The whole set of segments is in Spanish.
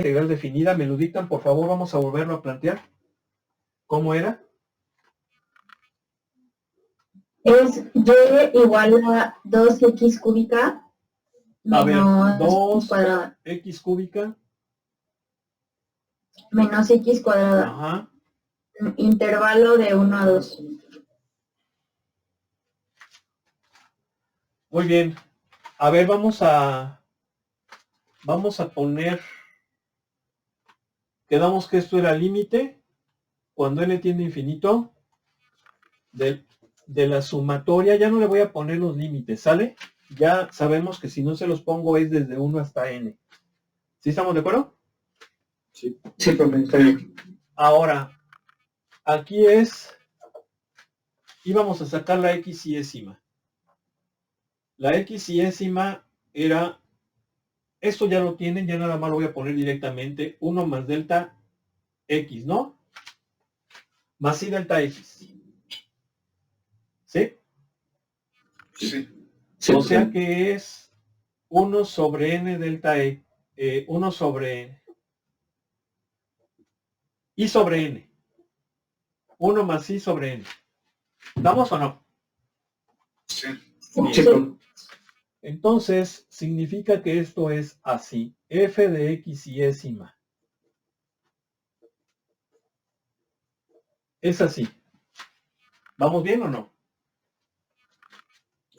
integral definida, me lo dictan, por favor, vamos a volverlo a plantear. ¿Cómo era? Es y igual a 2x cúbica menos 2 x cuadrada. X cúbica. Menos x cuadrada. Ajá. Intervalo de 1 a 2. Muy bien. A ver, vamos a poner, quedamos que esto era límite cuando n tiende a infinito de la sumatoria. Ya no le voy a poner los límites, ¿sale? Ya sabemos que si no se los pongo es desde 1 hasta n. ¿Sí estamos de acuerdo? Sí, profe, está bien. Ahora, aquí íbamos a sacar la x y ésima. La x y ésima era, esto ya lo tienen, ya nada más lo voy a poner directamente, 1 más delta x, ¿no? Más y delta x. ¿Sí? Sí. O sea que es 1 sobre n delta e, 1 sobre i sobre n. 1 más i sobre n. ¿Damos o no? Sí. Bien. Entonces, significa que esto es así. F de x y ésima. Es así. ¿Vamos bien o no?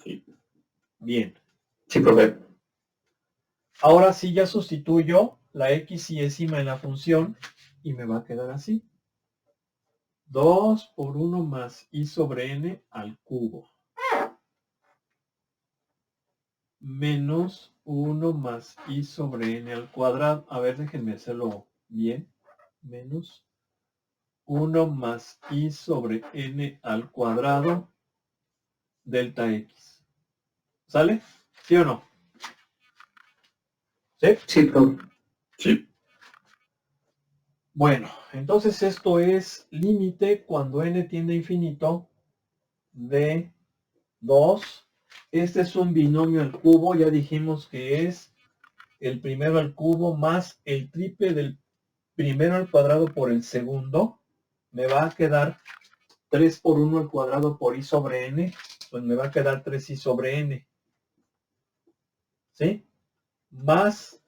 Sí. Bien. Sí, profe. Ahora sí ya sustituyo la x y ésima en la función y me va a quedar así. 2 por 1 más i sobre n al cubo. Menos 1 más i sobre n al cuadrado. A ver, déjenme hacerlo bien. Menos 1 más i sobre n al cuadrado delta x. ¿Sale? ¿Sí o no? ¿Sí? Sí, profe. Sí. Bueno, entonces esto es límite cuando n tiende a infinito de 2. Este es un binomio al cubo, ya dijimos que es el primero al cubo más el triple del primero al cuadrado por el segundo. Me va a quedar 3 por 1 al cuadrado por i sobre n, pues me va a quedar 3i sobre n. ¿Sí? Más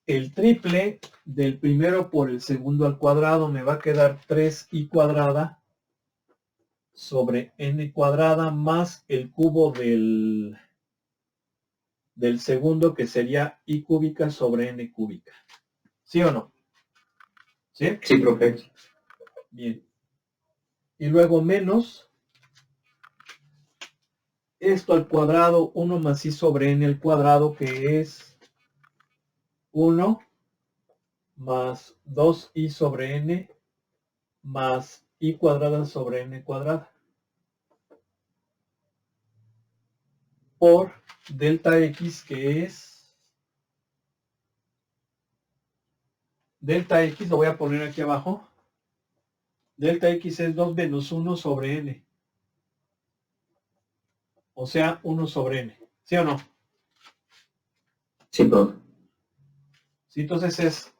el triple del primero por el segundo al cuadrado, me va a quedar 3i cuadrada sobre n cuadrada más el cubo del segundo, que sería i cúbica sobre n cúbica. ¿Sí o no? ¿Sí? Sí, profe. Bien. Y luego menos esto al cuadrado, 1 más i sobre n al cuadrado, que es 1 más 2i sobre n más i cuadrada sobre n cuadrada. Por delta x, que es delta x, lo voy a poner aquí abajo. Delta x es 2 menos 1 sobre n. O sea, 1 sobre n. ¿Sí o no? Sí, profe. Sí, entonces es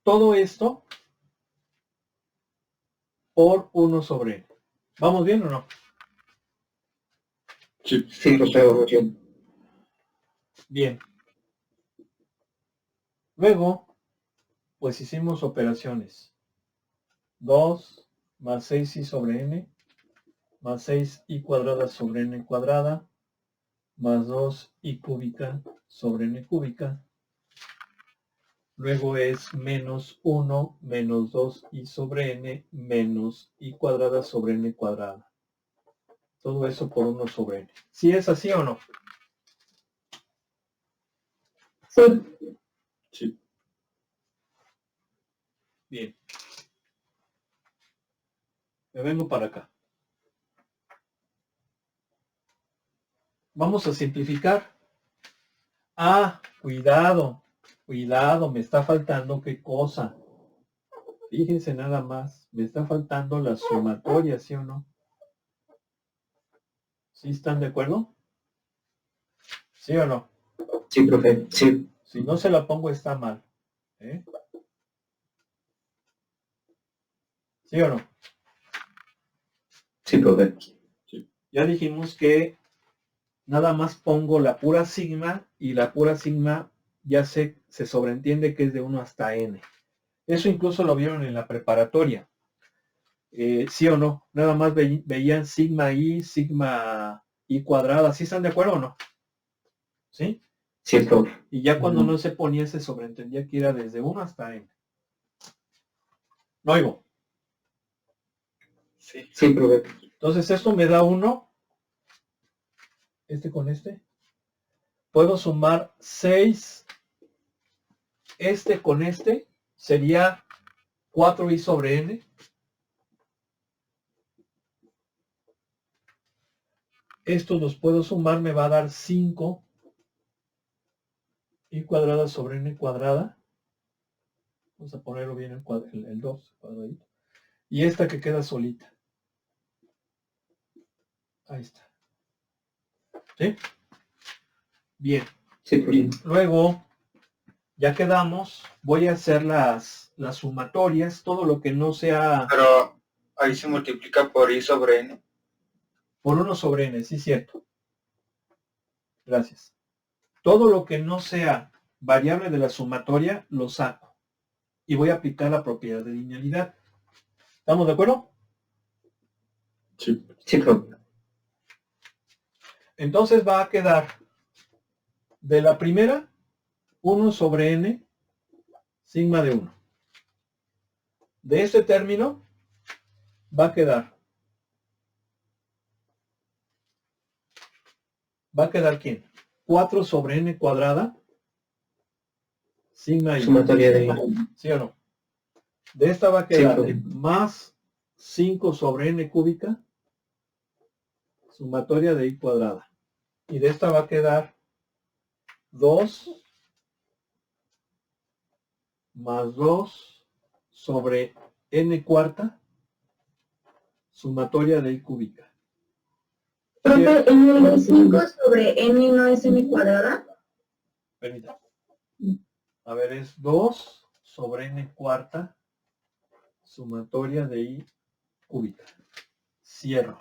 todo esto por 1 sobre n. ¿Vamos bien o no? Sí, profe. Bien. Luego, pues hicimos operaciones. 2 más 6i sobre n más 6i cuadrada sobre n cuadrada más 2i cúbica sobre n cúbica. Luego es menos 1 menos 2i sobre n menos i cuadrada sobre n cuadrada. Todo eso por 1 sobre n. ¿Sí es así o no? Sí. Sí. Bien. Me vengo para acá. Vamos a simplificar. Ah, cuidado. Cuidado, me está faltando qué cosa. Fíjense nada más. Me está faltando la sumatoria, ¿sí o no? ¿Sí están de acuerdo? ¿Sí o no? Sí, profe. Sí. Si no se la pongo está mal. ¿Eh? ¿Sí o no? Sí, profe. Ya dijimos que nada más pongo la pura sigma y la pura sigma ya se sobreentiende que es de 1 hasta n. Eso incluso lo vieron en la preparatoria. ¿Sí o no? Nada más veían sigma i cuadrada. ¿Sí están de acuerdo o no? ¿Sí? Sí, profe. Y ya cuando no se ponía se sobreentendía que era desde 1 hasta n. No oigo. Sí. Sí, profe. Entonces esto me da 1. Este con este. Puedo sumar 6. Este con este sería 4i sobre n. Estos los puedo sumar, me va a dar 5 i cuadrada sobre n cuadrada. Vamos a ponerlo bien el 2 cuadradito. Y esta que queda solita. Ahí está. ¿Sí? Bien. Sí, profe. Luego, ya quedamos. Voy a hacer las sumatorias. Todo lo que no sea Pero ahí se multiplica por i sobre n. por 1 sobre n. Sí, cierto. Gracias. Todo lo que no sea variable de la sumatoria, lo saco. Y voy a aplicar la propiedad de linealidad. ¿Estamos de acuerdo? Sí. Sí, profe. Entonces va a quedar de la primera 1 sobre n sigma de 1. De este término va a quedar ¿quién? 4 sobre n cuadrada sigma i. Sumatoria de i. ¿Sí o no? De esta va a quedar Sí, más 5 sobre n cúbica sumatoria de i cuadrada. Y de esta va a quedar 2 más 2 sobre n cuarta sumatoria de i cúbica. Profe, en el 5 sobre n no es n cuadrada. Permítame. A ver, es 2 sobre n cuarta sumatoria de i cúbica. Cierro.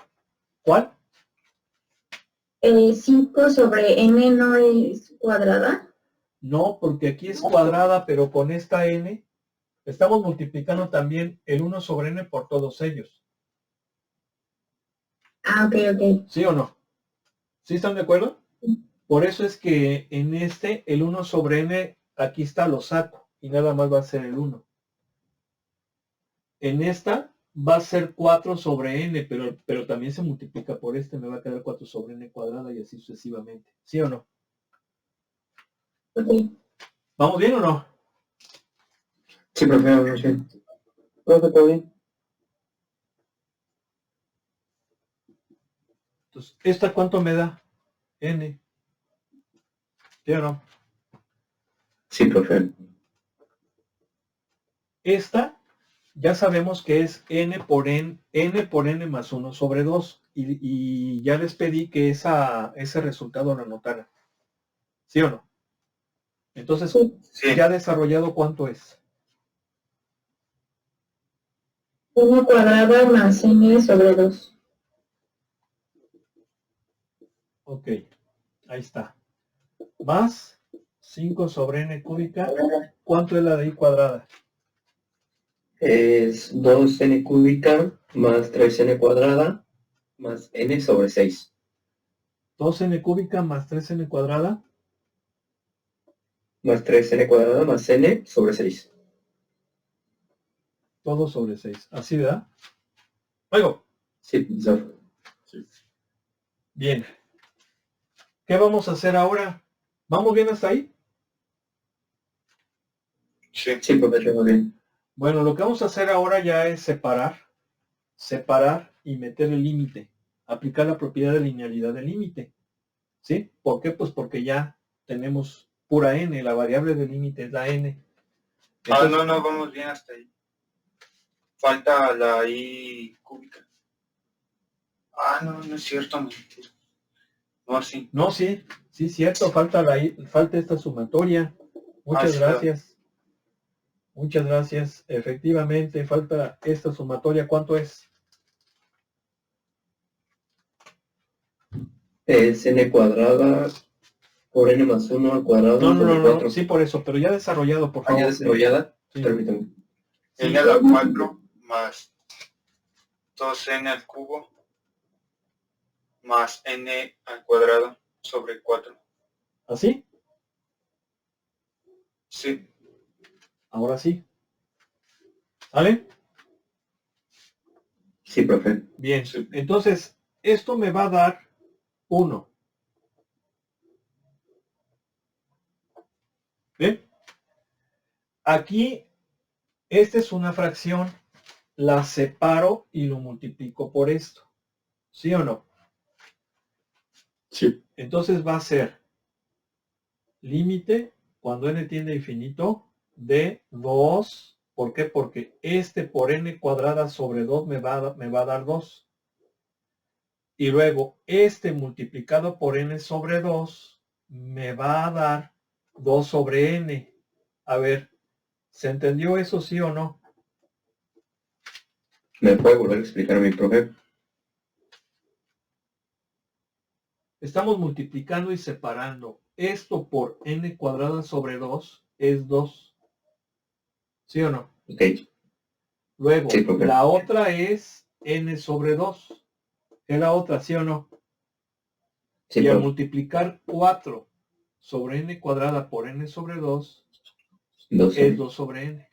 ¿Cuál? 5 sobre n no es cuadrada. No, porque aquí es cuadrada, pero con esta n estamos multiplicando también el 1 sobre n por todos ellos. Ah, ok. ¿Sí o no? ¿Sí están de acuerdo? Por eso es que en este, el 1 sobre n, aquí está, lo saco. Y nada más va a ser el 1. En esta va a ser 4 sobre n, pero también se multiplica por este. Me va a quedar 4 sobre n cuadrada y así sucesivamente. ¿Sí o no? Ok. ¿Vamos bien o no? Sí, profe, vamos bien. Profe, ¿todo bien? Entonces, ¿esta cuánto me da? N. ¿Sí o no? Sí, profe. Esta ya sabemos que es n por n más 1 sobre 2. Y ya les pedí que ese resultado lo anotaran. ¿Sí o no? Entonces, Sí. ya desarrollado, ¿cuánto es? N cuadrada más n sobre 2. Ok, ahí está. Más 5 sobre n cúbica. ¿Cuánto es la de i cuadrada? Es 2n cúbica más 3n cuadrada más n sobre 6. 2n cúbica más 3n cuadrada. Más 3n cuadrada más n sobre 6. Todo sobre 6. ¿Así, verdad? Oigo. Sí, profe. Bien. ¿Qué vamos a hacer ahora? ¿Vamos bien hasta ahí? Sí. Sí, profe, muy bien. Bueno, lo que vamos a hacer ahora ya es separar y meter el límite. Aplicar la propiedad de linealidad del límite. ¿Sí? ¿Por qué? Pues porque ya tenemos pura n, la variable del límite es la n. Entonces, No, vamos bien hasta ahí. Falta la i cúbica. No es cierto, mentira. No, sí. No, sí Sí, cierto, falta esta sumatoria. Muchas sí. gracias. Muchas gracias. Efectivamente, falta esta sumatoria. ¿Cuánto es? Es n cuadrada por n más 1 al cuadrado No, sobre 4. sí, por eso, pero ya desarrollado, por Ah, ya favor. desarrollada. Sí. Permítame. Sí. N a la 4 más 2n al cubo más n al cuadrado sobre 4. ¿Así? Sí. Ahora sí. ¿Sale? Sí, profe. Bien. Sí. Entonces, esto me va a dar 1. ¿Bien? Aquí, esta es una fracción. La separo y lo multiplico por esto. ¿Sí o no? Sí. Entonces va a ser límite cuando n tiende a infinito de 2. ¿Por qué? Porque este por n cuadrada sobre 2 me va a dar 2. Y luego este multiplicado por n sobre 2 me va a dar 2 sobre n. A ver, ¿se entendió eso sí o no? ¿Me puede volver a explicar, mi profe? Estamos multiplicando y separando. Esto por n cuadrada sobre 2 es 2. ¿Sí o no? Ok. Luego, Sí, profe. la otra es n sobre 2. ¿Es la otra, sí o no? Sí, Y al profe. multiplicar 4 sobre n cuadrada por n sobre 2 2. es 2 sobre n.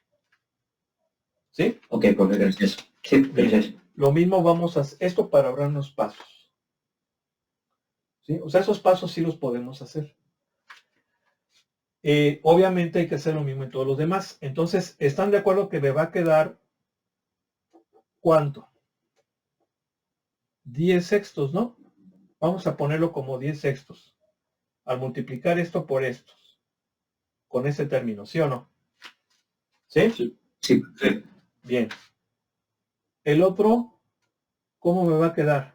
¿Sí? Ok, profe, gracias. Sí, gracias. Lo mismo vamos a hacer. Esto para ahorrarnos pasos. ¿Sí? O sea, esos pasos sí los podemos hacer. Obviamente hay que hacer lo mismo en todos los demás. Entonces, ¿están de acuerdo que me va a quedar cuánto? 10 sextos, ¿no? Vamos a ponerlo como 10 sextos. Al multiplicar esto por estos. Con ese término, ¿sí o no? ¿Sí? Sí. Sí. Bien. El otro, ¿cómo me va a quedar?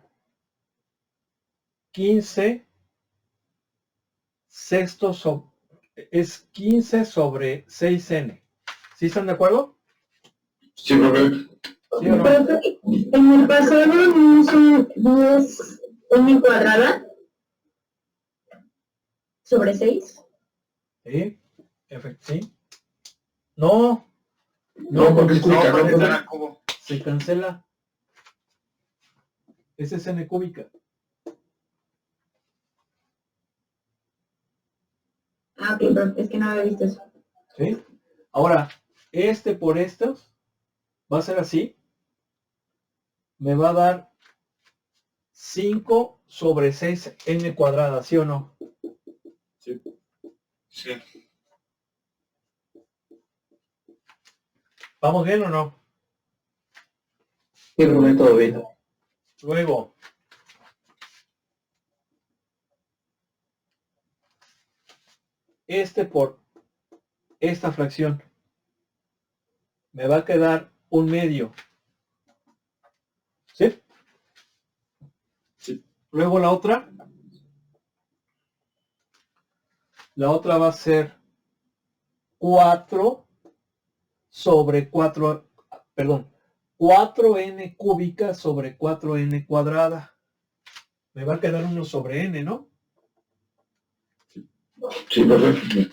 15 sextos es 15 sobre 6n. ¿Sí están de acuerdo? Sí, profe. ¿Sí o no? Profe, en el pasado no son 10 n cuadrada sobre 6. Sí. Sí. No. No, porque es No, cúbica, porque ¿no, está en profe? el cubo. Se cancela. Esa es n cúbica. Ah, ok, profe, es que no había visto eso. ¿Sí? Ahora, este por estos va a ser así. Me va a dar 5 sobre 6n cuadrada, ¿sí o no? Sí. ¿Vamos bien o no? Sí, profe, todo bien. Luego, este por esta fracción me va a quedar un medio. ¿Sí? Sí. Luego la otra va a ser 4 sobre 4, perdón, 4n cúbica sobre 4n cuadrada. Me va a quedar 1 sobre n, ¿no? Sí, profe.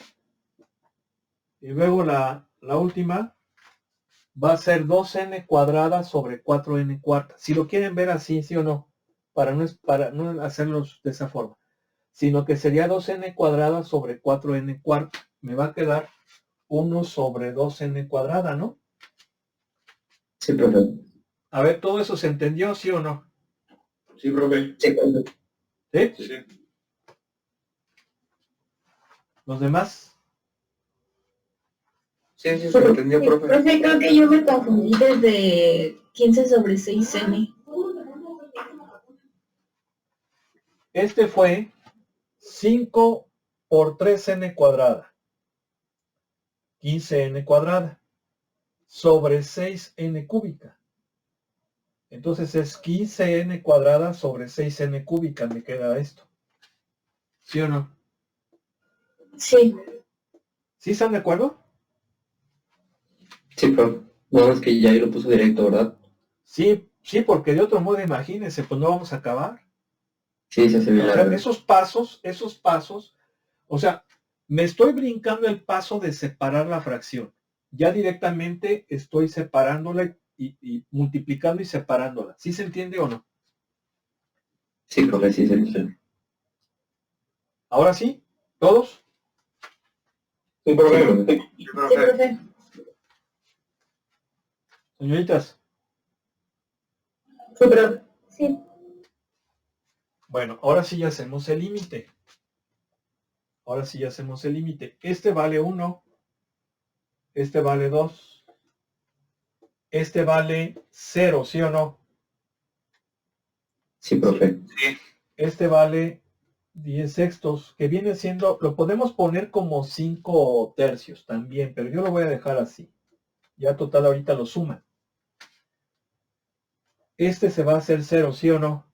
Y luego la última va a ser 2n cuadrada sobre 4n cuarta. Si lo quieren ver así, sí o no, para no hacerlos de esa forma, sino que sería 2n cuadrada sobre 4n cuarta. Me va a quedar 1 sobre 2n cuadrada, ¿no? Sí, profe. A ver, ¿todo eso se entendió, sí o no? Sí, profe. Sí, profe. ¿Sí? Sí. ¿Los demás? Sí, sí, se lo entendió, profe. Profe, creo que yo me confundí desde 15 sobre 6n. Este fue 5 por 3n cuadrada. 15n cuadrada. Sobre 6n cúbica. Entonces es 15n cuadrada sobre 6n cúbica. Me queda esto. ¿Sí o no? Sí, ¿Sí están de acuerdo? Sí, profe. Nada más que ya ahí lo puso directo, ¿verdad? Sí, sí, porque de otro modo imagínense, pues no vamos a acabar. Sí, se hace bien O sea, largo. esos pasos, o sea, me estoy brincando el paso de separar la fracción. Ya directamente estoy separándola y multiplicando y separándola. ¿Sí se entiende o no? Sí, profe, sí, se entiende. Ahora sí, ¿todos? Sí, profe. Sí, sí, profe. profe. Señoritas. Sí, profe. Sí. Bueno, ahora sí ya hacemos el límite. Ahora sí ya hacemos el límite. Este vale 1, este vale 2, este vale 0, ¿sí o no? Sí, profe. Sí. Este vale 10 sextos, que viene siendo, lo podemos poner como 5 tercios también, pero yo lo voy a dejar así. Ya total ahorita lo suma. Este se va a hacer 0, ¿sí o no?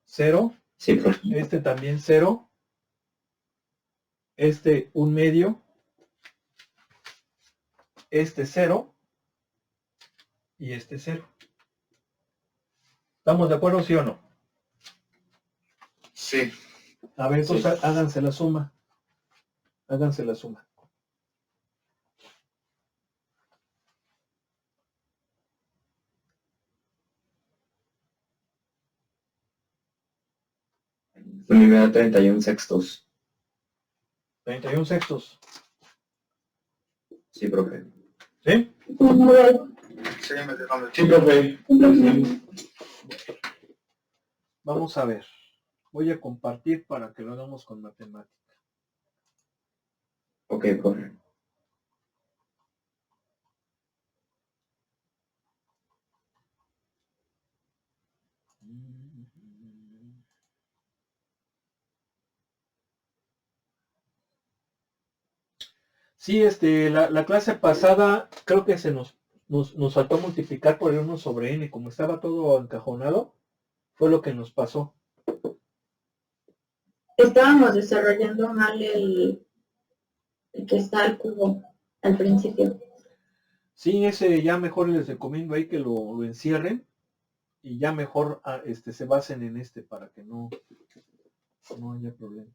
0, Sí, profe. este también 0, este 1/2, este 0 y este 0. ¿Estamos de acuerdo, sí o no? Sí. A ver, entonces Sí. háganse la suma. Háganse la suma. A mí me da 31 sextos. 31 sextos. Sí, profe. ¿Sí? Sí, me dejó. Sí, profe. Vamos a ver. Voy a compartir para que lo hagamos con matemática. Ok, profe. Sí, la clase pasada creo que nos faltó multiplicar por 1 sobre n. Como estaba todo encajonado, fue lo que nos pasó. Estábamos desarrollando mal el que está al cubo al principio. Sí, ese ya mejor les recomiendo ahí que lo encierren y ya mejor se basen en este para que no haya problema.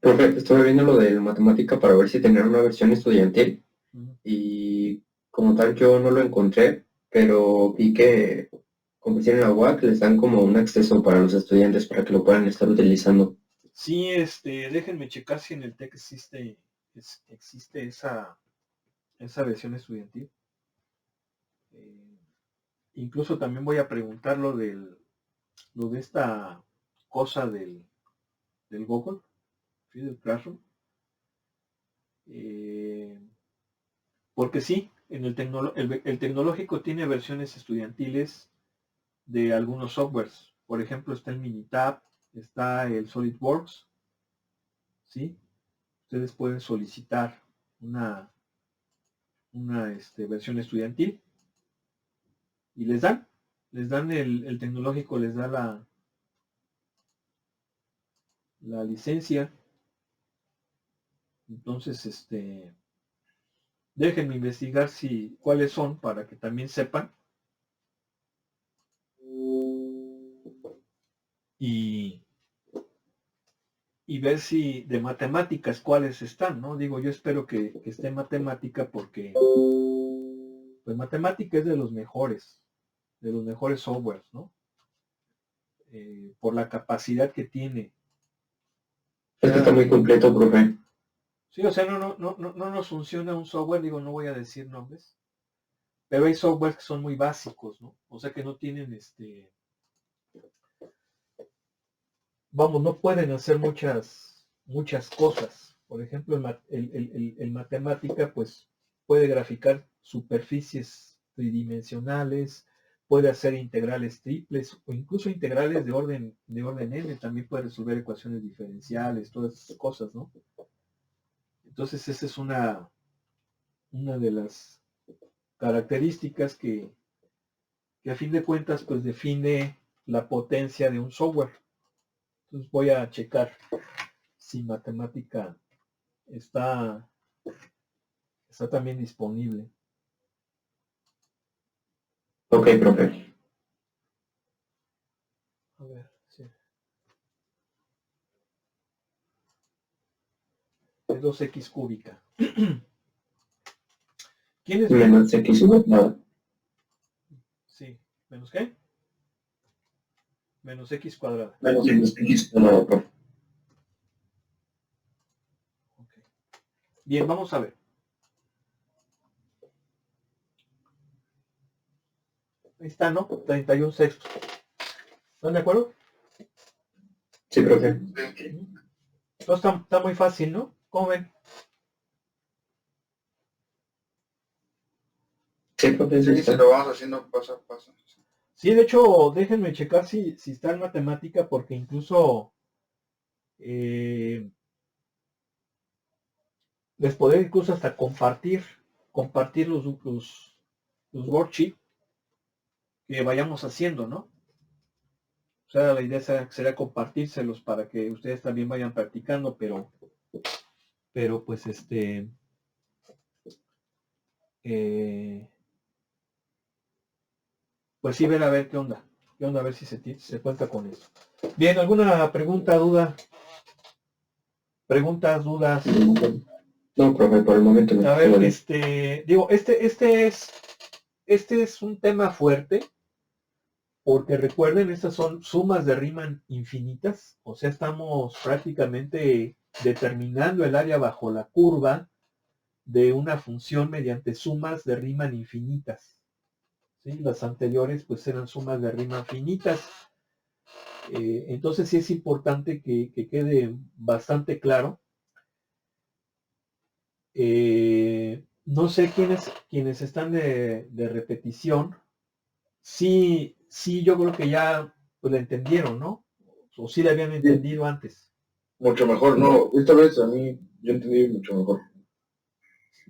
Profe, estuve viendo lo de matemática para ver si tener una versión estudiantil Ujú. y como tal yo no lo encontré, pero vi que como si en la UAC les dan como un acceso para los estudiantes para que lo puedan estar utilizando. Sí, déjenme checar si en el TEC existe esa versión estudiantil. Incluso también voy a preguntar lo de esta cosa del Google, ¿sí? Del Classroom. Porque sí, el tecnológico tiene versiones estudiantiles de algunos softwares. Por ejemplo, está el Minitab, está el SolidWorks, ¿sí? Ustedes pueden solicitar una versión estudiantil y les dan el tecnológico, les da la licencia. Entonces, déjenme investigar cuáles son para que también sepan. Y, y ver si de matemáticas cuáles están, ¿no? Digo, yo espero que esté matemática porque pues matemática es de los mejores softwares, ¿no? Por la capacidad que tiene. Es que está muy completo, profe. Sí, o sea, no nos funciona un software, digo, no voy a decir nombres, pero hay softwares que son muy básicos, ¿no? O sea, que no tienen vamos, no pueden hacer muchas cosas. Por ejemplo, el matemática, pues, puede graficar superficies tridimensionales, puede hacer integrales triples o incluso integrales de orden n, también puede resolver ecuaciones diferenciales, todas esas cosas, ¿no? Entonces, esa es una de las características que a fin de cuentas, pues, define la potencia de un software. Entonces voy a checar si matemática está también disponible. Ok, profe. A ver, sí. Es 2x cúbica. ¿Quién es Menos x cuadrado. Sí. ¿Menos qué? Menos x cuadrada. Menos x cuadrado, profe. Ok. Bien, vamos a ver. Ahí está, ¿no? 31 sextos. ¿Están de acuerdo? Sí, profe. Entonces está muy fácil, ¿no? ¿Cómo ven? Sí, profe, sí Sí, está. si lo vamos haciendo paso a paso. Sí, de hecho, déjenme checar si está en matemática, porque incluso les podré incluso hasta compartir los worksheets que vayamos haciendo, ¿no? O sea, la idea sería compartírselos para que ustedes también vayan practicando, pero pues pues sí, ver a ver qué onda, a ver si se cuenta con eso. Bien, ¿alguna pregunta, duda? ¿Preguntas, dudas? No, profe, por el momento no. A ver, Todo bien. digo, este es un tema fuerte, porque recuerden, estas son sumas de Riemann infinitas, o sea, estamos prácticamente determinando el área bajo la curva de una función mediante sumas de Riemann infinitas. ¿Sí? Las anteriores pues eran sumas de Riemann finitas. Entonces sí es importante que quede bastante claro. No sé quiénes están de repetición. Sí, yo creo que ya pues la entendieron, ¿no? O sí la habían entendido antes. Mucho mejor, no, esta vez a mí yo entendí mucho mejor.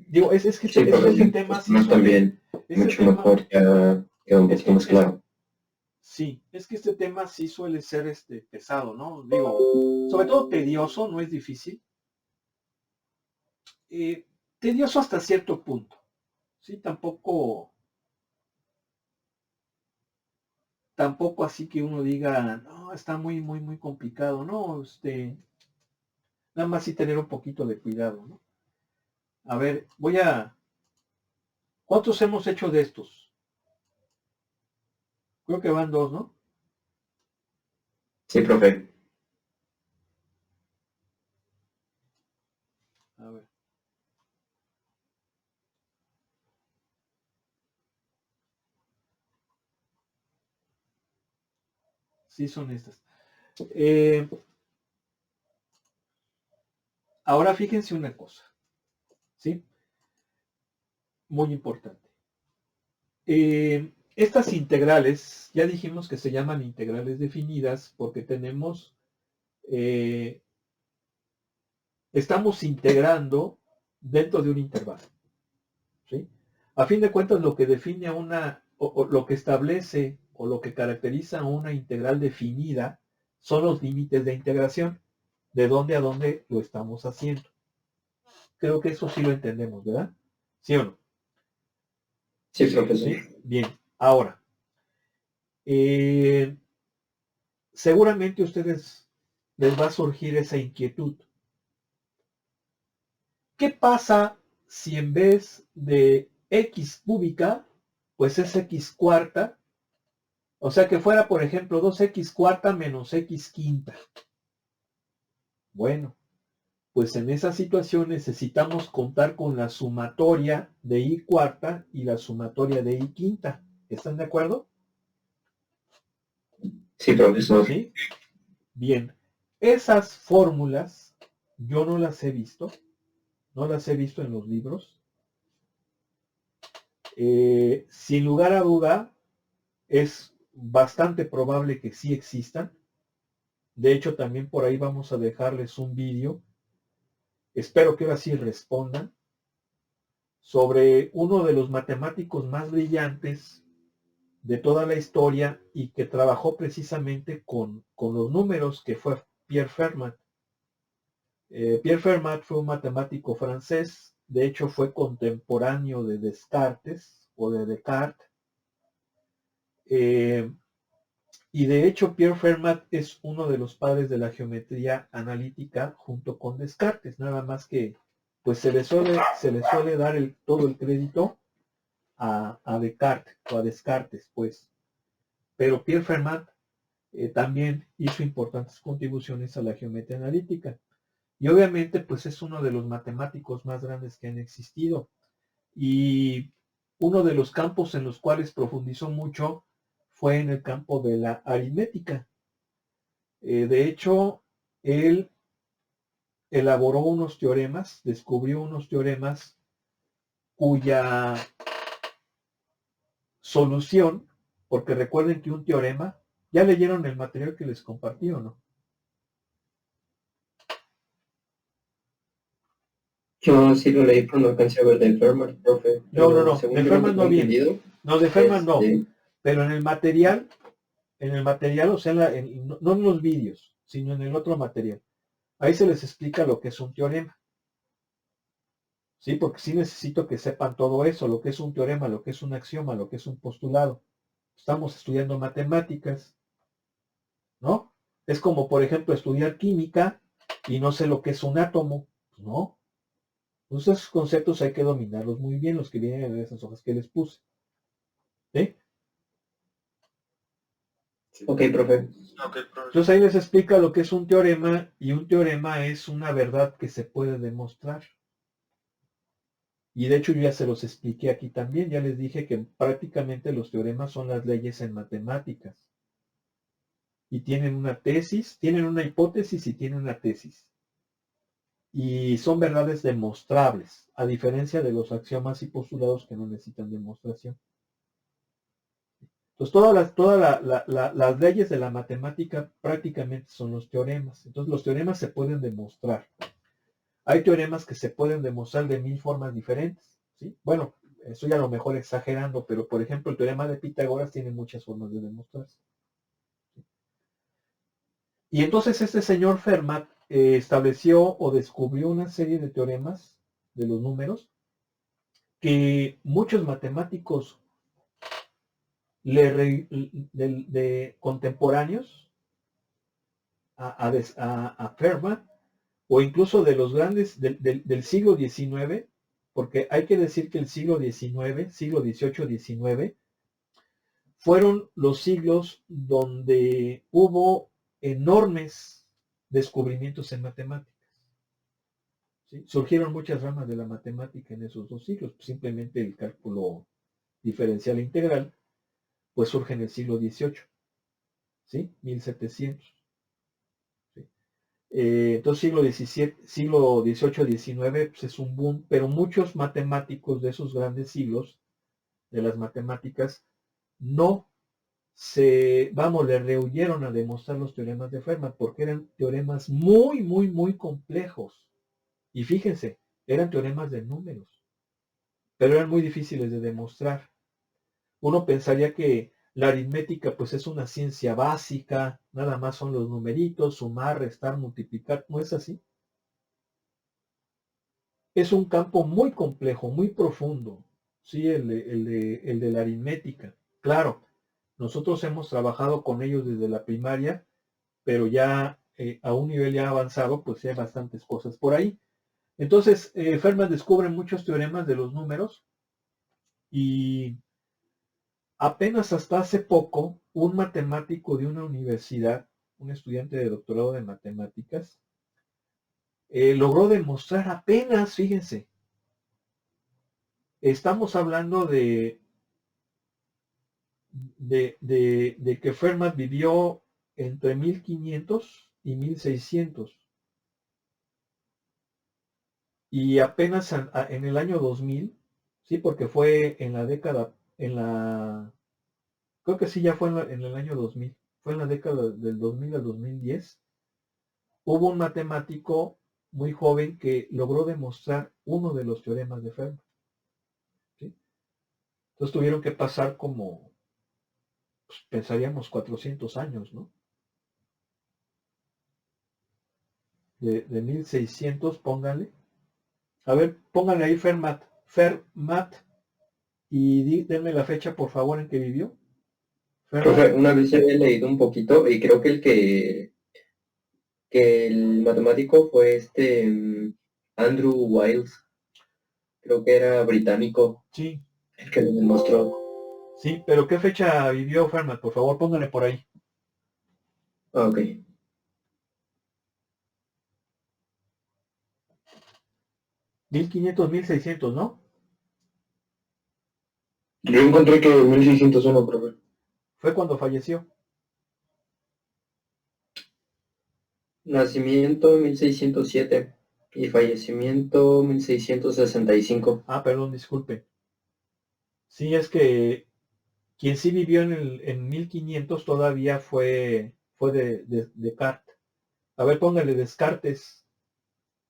Digo, es que Sí, profe, este tema sí más suele, también. este Mucho tema, mejor, ya quedó un poquito más claro. sí, es que este tema sí suele ser pesado, ¿no? Digo, sobre todo tedioso, no es difícil. Tedioso hasta cierto punto. Sí, tampoco así que uno diga, no, está muy, muy, muy complicado, ¿no? Nada más sí tener un poquito de cuidado, ¿no? A ver, ¿cuántos hemos hecho de estos? Creo que van 2, ¿no? Sí, profe. A ver. Sí, son estas. Ahora fíjense una cosa, ¿sí? Muy importante. Estas integrales, ya dijimos que se llaman integrales definidas porque estamos integrando dentro de un intervalo, ¿sí? A fin de cuentas, lo que define o lo que establece o lo que caracteriza a una integral definida son los límites de integración, de dónde a dónde lo estamos haciendo. Creo que eso sí lo entendemos, ¿verdad? ¿Sí o no? Sí, profesor. ¿Sí? Bien, ahora, seguramente a ustedes les va a surgir esa inquietud. ¿Qué pasa si en vez de x cúbica, pues es x cuarta? O sea que fuera, por ejemplo, 2x cuarta menos x quinta. Bueno, pues en esa situación necesitamos contar con la sumatoria de y cuarta y la sumatoria de y quinta. ¿Están de acuerdo? Sí, profesor. ¿Sí? Bien, esas fórmulas yo no las he visto en los libros. Sin lugar a duda, es bastante probable que sí existan. De hecho, también por ahí vamos a dejarles un vídeo. Espero que ahora sí respondan sobre uno de los matemáticos más brillantes de toda la historia y que trabajó precisamente con los números, que fue Pierre Fermat. Pierre Fermat fue un matemático francés, de hecho fue contemporáneo de Descartes o de Descartes. Y de hecho Pierre Fermat es uno de los padres de la geometría analítica junto con Descartes, nada más que pues se le suele dar todo el crédito a Descartes o a Descartes, pues. Pero Pierre Fermat también hizo importantes contribuciones a la geometría analítica. Y obviamente pues es uno de los matemáticos más grandes que han existido. Y uno de los campos en los cuales profundizó mucho fue en el campo de la aritmética. De hecho, él elaboró unos teoremas, descubrió unos teoremas cuya solución, porque recuerden que un teorema, ¿ya leyeron el material que les compartí o no? Yo sí lo leí, pero no alcancé a ver de Fermat, profe. No, Según de yo lo Fermat que no tengo viene. entendido, No, de Fermat no. este, Pero en el material, o sea, no en los vídeos, sino en el otro material. Ahí se les explica lo que es un teorema. Sí, porque sí necesito que sepan todo eso, lo que es un teorema, lo que es un axioma, lo que es un postulado. Estamos estudiando matemáticas, ¿no? Es como, por ejemplo, estudiar química y no sé lo que es un átomo, ¿no? Entonces esos conceptos hay que dominarlos muy bien, los que vienen en esas hojas que les puse. ¿Sí? ok, profe. Ok, profe. Entonces ahí les explica lo que es un teorema, y un teorema es una verdad que se puede demostrar. Y de hecho yo ya se los expliqué aquí también, ya les dije que prácticamente los teoremas son las leyes en matemáticas. Y tienen una tesis, tienen una hipótesis y tienen una tesis. Y son verdades demostrables, a diferencia de los axiomas y postulados que no necesitan demostración. Entonces todas las leyes de la matemática prácticamente son los teoremas. Entonces los teoremas se pueden demostrar. Hay teoremas que se pueden demostrar de 1000 formas diferentes, ¿sí? Bueno, estoy a lo mejor exagerando, pero por ejemplo el teorema de Pitágoras tiene muchas formas de demostrarse. Y entonces este señor Fermat estableció o descubrió una serie de teoremas de los números que muchos matemáticos de contemporáneos a Fermat, o incluso de los grandes del siglo XIX, porque hay que decir que el siglo XIX, siglo XVIII, XIX, fueron los siglos donde hubo enormes descubrimientos en matemáticas. ¿Sí? Surgieron muchas ramas de la matemática en esos dos siglos, simplemente el cálculo diferencial e integral, pues surge en el siglo XVIII, ¿sí? 1700. ¿Sí? Entonces siglo XVIII, XIX, pues es un boom, pero muchos matemáticos de esos grandes siglos de las matemáticas no le rehuyeron a demostrar los teoremas de Fermat porque eran teoremas muy, muy, muy complejos. Y fíjense, eran teoremas de números, pero eran muy difíciles de demostrar. Uno pensaría que la aritmética pues es una ciencia básica, nada más son los numeritos, sumar, restar, multiplicar, no es así. Es un campo muy complejo, muy profundo, ¿sí? El de la aritmética. Claro, nosotros hemos trabajado con ellos desde la primaria, pero ya a un nivel ya avanzado, pues hay bastantes cosas por ahí. Entonces, Fermat descubre muchos teoremas de los números y apenas hasta hace poco, un matemático de una universidad, un estudiante de doctorado de matemáticas, logró demostrar apenas, fíjense, estamos hablando de que Fermat vivió entre 1500 y 1600. Y apenas en el año 2000, sí, porque fue en la década, creo que sí, ya fue en el año 2000, fue en la década del 2000 al 2010, hubo un matemático muy joven que logró demostrar uno de los teoremas de Fermat. ¿Sí? Entonces tuvieron que pasar como, pues, pensaríamos 400 años, ¿no? de 1600, pónganle. A ver, pónganle ahí Fermat. Fermat. Y denme la fecha, por favor, en que vivió. Profe, Fermat. una vez había leído un poquito y creo que el matemático fue Andrew Wiles, creo que era británico, Sí, el que lo demostró. sí, pero ¿qué fecha vivió Fermat? Por favor, pónganle por ahí. Ah, ok. 1500, 1600, ¿no? Yo encontré que 1601, profe. Fue cuando falleció. Nacimiento 1607 y fallecimiento 1665. Ah, perdón, disculpe. Sí, es que quien sí vivió en 1500 todavía fue de Descartes. A ver, póngale Descartes.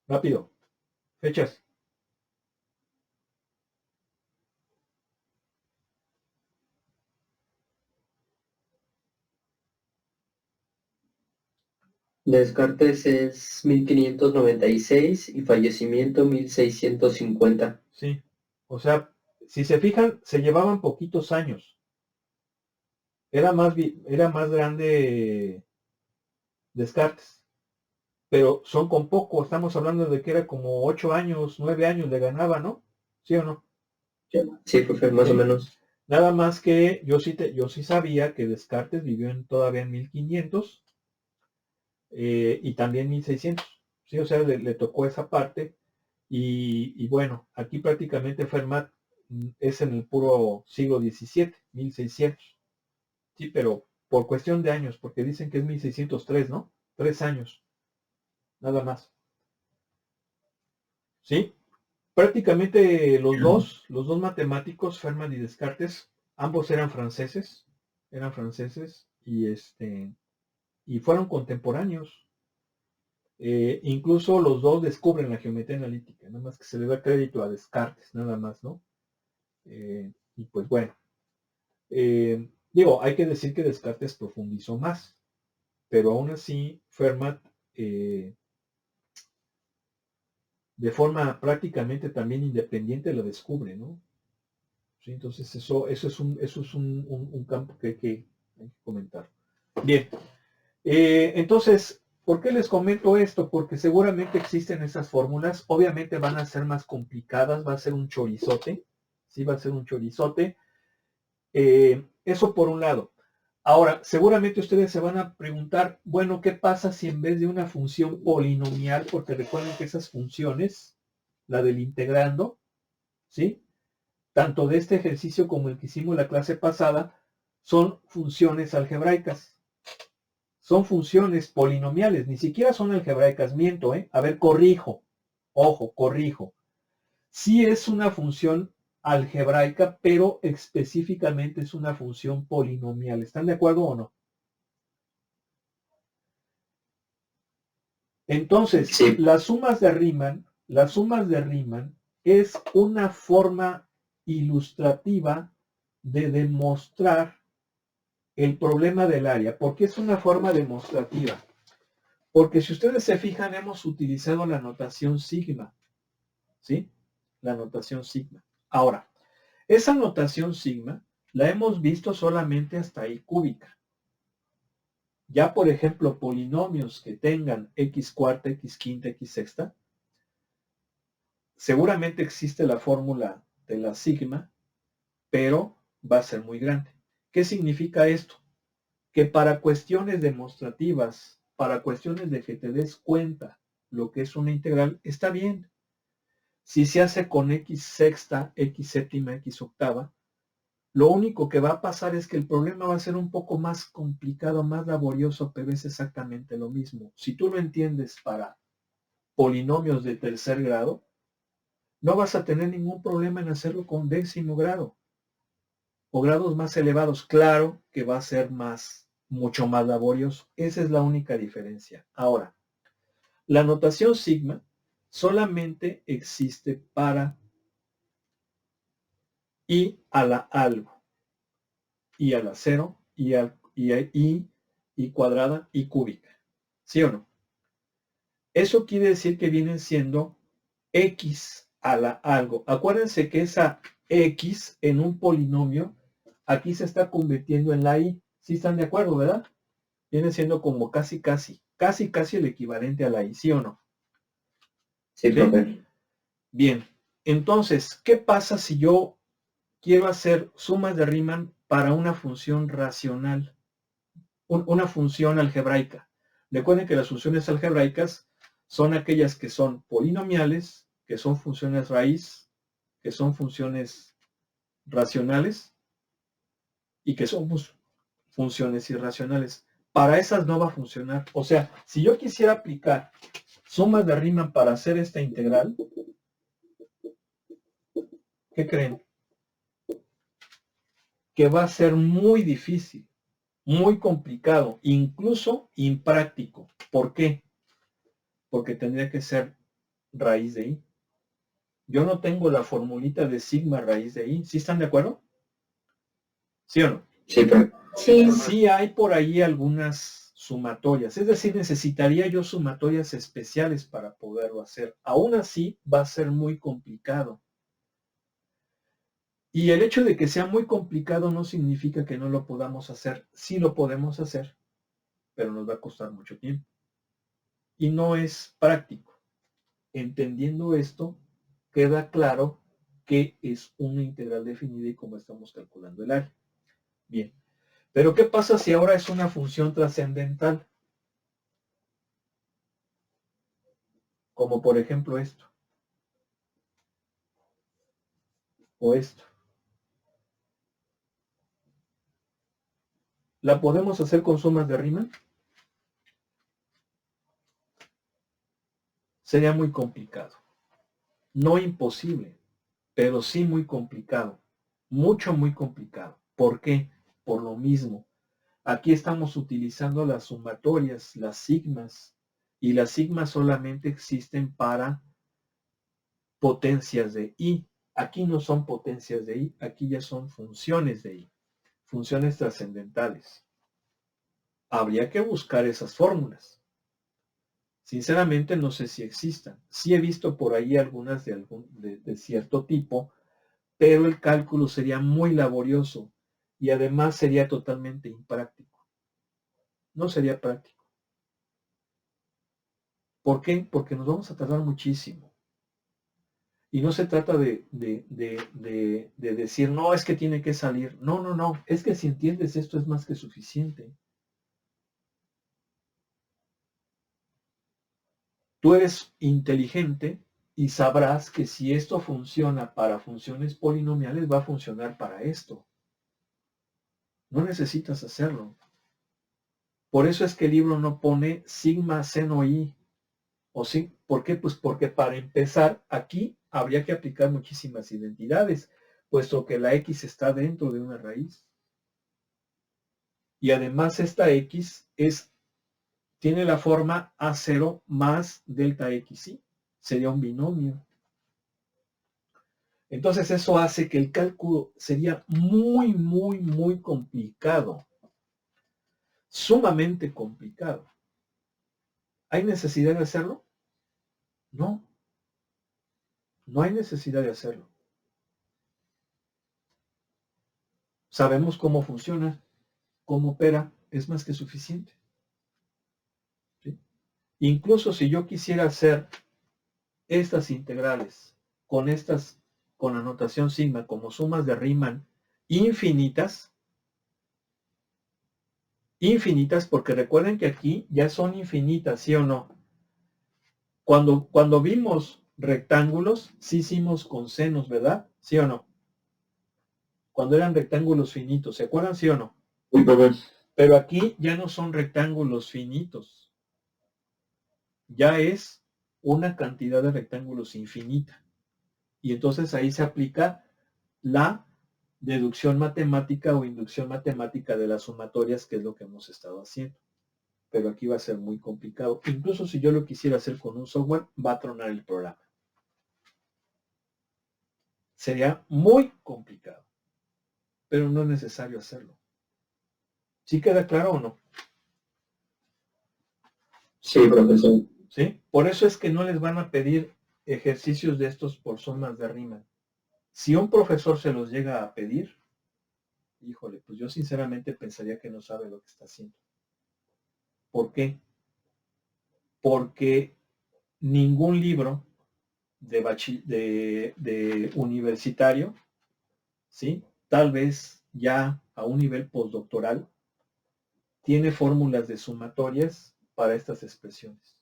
Rápido. Fechas. Descartes es 1596 y fallecimiento 1650. Sí. O sea, si se fijan, se llevaban poquitos años. Era más grande Descartes. Pero son con poco. Estamos hablando de que era como 8 años, 9 años le ganaba, ¿no? ¿Sí o no? Sí, profe, más o Sí. menos. Nada más que yo sí sabía que Descartes vivió todavía en 1500 y también 1600. Sí, o sea, le tocó esa parte. Y bueno, aquí prácticamente Fermat es en el puro siglo XVII, 1600. Sí, pero por cuestión de años, porque dicen que es 1603, ¿no? 3 años, nada más. ¿Sí? Prácticamente los dos matemáticos, Fermat y Descartes, ambos eran franceses y fueron contemporáneos. Incluso los dos descubren la geometría analítica, nada más que se le da crédito a Descartes, nada más, ¿no? Y pues bueno, digo, hay que decir que Descartes profundizó más, pero aún así Fermat, de forma prácticamente también independiente, lo descubre, ¿no? ¿Sí? Entonces eso es un campo que hay que comentar. Bien, entonces, ¿por qué les comento esto? Porque seguramente existen esas fórmulas, obviamente van a ser más complicadas, va a ser un chorizote, ¿sí? Va a ser un chorizote. Eso por un lado. Ahora, seguramente ustedes se van a preguntar, bueno, ¿qué pasa si en vez de una función polinomial, porque recuerden que esas funciones, la del integrando, ¿sí? Tanto de este ejercicio como el que hicimos la clase pasada, son funciones algebraicas. Son funciones polinomiales, ni siquiera son algebraicas, miento, ¿eh? A ver, corrijo. Ojo, corrijo. Sí es una función algebraica, pero específicamente es una función polinomial. ¿Están de acuerdo o no? Entonces, Sí. las sumas de Riemann es una forma ilustrativa de demostrar el problema del área. ¿Por qué es una forma demostrativa? Porque si ustedes se fijan, hemos utilizado la notación sigma, ¿sí? La notación sigma. Ahora, esa notación sigma la hemos visto solamente hasta I cúbica. Ya, por ejemplo, polinomios que tengan x cuarta, x quinta, x sexta, seguramente existe la fórmula de la sigma, pero va a ser muy grande. ¿Qué significa esto? Que para cuestiones demostrativas, para cuestiones de que te des cuenta lo que es una integral, está bien. Si se hace con x sexta, x séptima, x octava, lo único que va a pasar es que el problema va a ser un poco más complicado, más laborioso, pero es exactamente lo mismo. Si tú lo entiendes para polinomios de tercer grado, no vas a tener ningún problema en hacerlo con décimo grado o grados más elevados. Claro que va a ser mucho más laborioso. Esa es la única diferencia. Ahora, la notación sigma solamente existe para i a la algo, i a la 0, i cuadrada, i cúbica. ¿Sí o no? Eso quiere decir que vienen siendo x a la algo. Acuérdense que esa x en un polinomio aquí se está convirtiendo en la y. ¿Sí están de acuerdo, verdad? Viene siendo como casi el equivalente a la y, ¿sí o no? Sí, ¿Sí? profe. Bien, entonces, ¿qué pasa si yo quiero hacer sumas de Riemann para una función racional? Una función algebraica. Recuerden que las funciones algebraicas son aquellas que son polinomiales, que son funciones raíz, que son funciones racionales y que son funciones irracionales. Para esas no va a funcionar. O sea, si yo quisiera aplicar sumas de Riemann para hacer esta integral, ¿qué creen? Que va a ser muy difícil, muy complicado, incluso impráctico. ¿Por qué? Porque tendría que ser raíz de i. Yo no tengo la formulita de sigma raíz de i. ¿Sí están de acuerdo? ¿Sí o no? Sí, profe. Sí, Sí hay por ahí algunas sumatorias. Es decir, necesitaría yo sumatorias especiales para poderlo hacer. Aún así, va a ser muy complicado. Y el hecho de que sea muy complicado no significa que no lo podamos hacer. Sí lo podemos hacer, pero nos va a costar mucho tiempo. Y no es práctico. Entendiendo esto, queda claro que es una integral definida y cómo estamos calculando el área. Bien, pero ¿qué pasa si ahora es una función trascendental? Como por ejemplo esto. O esto. ¿La podemos hacer con sumas de Riemann? Sería muy complicado. No imposible, pero sí muy complicado. Mucho, muy complicado. ¿Por qué? Por lo mismo. Aquí estamos utilizando las sumatorias, las sigmas, y las sigmas solamente existen para potencias de i. Aquí no son potencias de i, aquí ya son funciones de i, funciones trascendentales. Habría que buscar esas fórmulas. Sinceramente no sé si existan. Sí he visto por ahí algunas de cierto tipo, pero el cálculo sería muy laborioso y además sería totalmente impráctico. No sería práctico. ¿Por qué? Porque nos vamos a tardar muchísimo. Y no se trata de decir, no, es que tiene que salir. No, no, no. Es que si entiendes esto es más que suficiente. Tú eres inteligente y sabrás que si esto funciona para funciones polinomiales, va a funcionar para esto. No necesitas hacerlo. Por eso es que el libro no pone sigma seno i. ¿O sí? ¿Por qué? Pues porque para empezar, aquí habría que aplicar muchísimas identidades, puesto que la x está dentro de una raíz. Y además esta x tiene la forma A0 más delta xi. Sería un binomio. Entonces eso hace que el cálculo sería muy, muy, muy complicado. Sumamente complicado. ¿Hay necesidad de hacerlo? No. No hay necesidad de hacerlo. Sabemos cómo funciona, cómo opera, es más que suficiente. ¿Sí? Incluso si yo quisiera hacer estas integrales con anotación sigma como sumas de Riemann infinitas, porque recuerden que aquí ya son infinitas, ¿sí o no? Cuando vimos rectángulos, sí hicimos con senos, ¿verdad? ¿Sí o no? Cuando eran rectángulos finitos, ¿se acuerdan, sí o no? Sí, profe. Pero aquí ya no son rectángulos finitos. Ya es una cantidad de rectángulos infinita. Y entonces ahí se aplica la deducción matemática o inducción matemática de las sumatorias, que es lo que hemos estado haciendo. Pero aquí va a ser muy complicado. Incluso si yo lo quisiera hacer con un software, va a tronar el programa. Sería muy complicado. Pero no es necesario hacerlo. ¿Sí queda claro o no? Sí, profesor. ¿Sí? Por eso es que no les van a pedir ejercicios de estos por zonas de rima. Si un profesor se los llega a pedir, híjole, pues yo sinceramente pensaría que no sabe lo que está haciendo. ¿Por qué? Porque ningún libro de universitario, ¿sí? Tal vez ya a un nivel postdoctoral, tiene fórmulas de sumatorias para estas expresiones.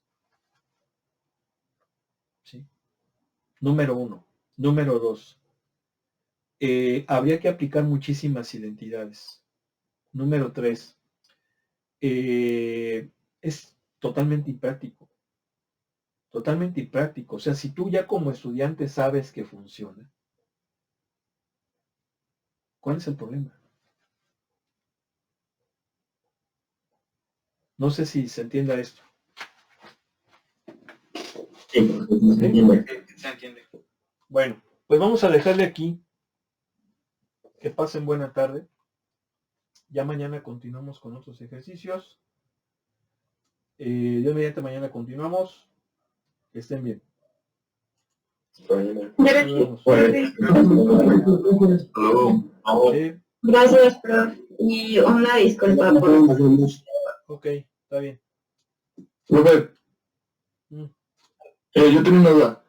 ¿Sí? Número 1. Número 2. Habría que aplicar muchísimas identidades. Número 3. Es totalmente impráctico. Totalmente impráctico. O sea, si tú ya como estudiante sabes que funciona, ¿cuál es el problema? No sé si se entienda esto. Sí, no se entiende. Se entiende. Bueno, pues vamos a dejarle aquí. Que pasen buena tarde. Ya mañana continuamos con otros ejercicios. Dios mediante mañana continuamos. Que estén bien. Gracias. Sí, Gracias, prof. Y una disculpa por... ok, está bien. Profe, Mm. yo tengo una duda.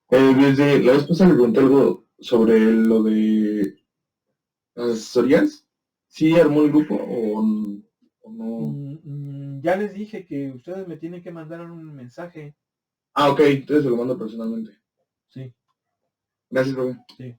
Desde la vez pasada le pregunté algo sobre lo de las asesorías. ¿Sí armó el grupo o no? Ya les dije que ustedes me tienen que mandar un mensaje. Ah, ok, entonces se lo mando personalmente. Sí, Gracias, profe. sí.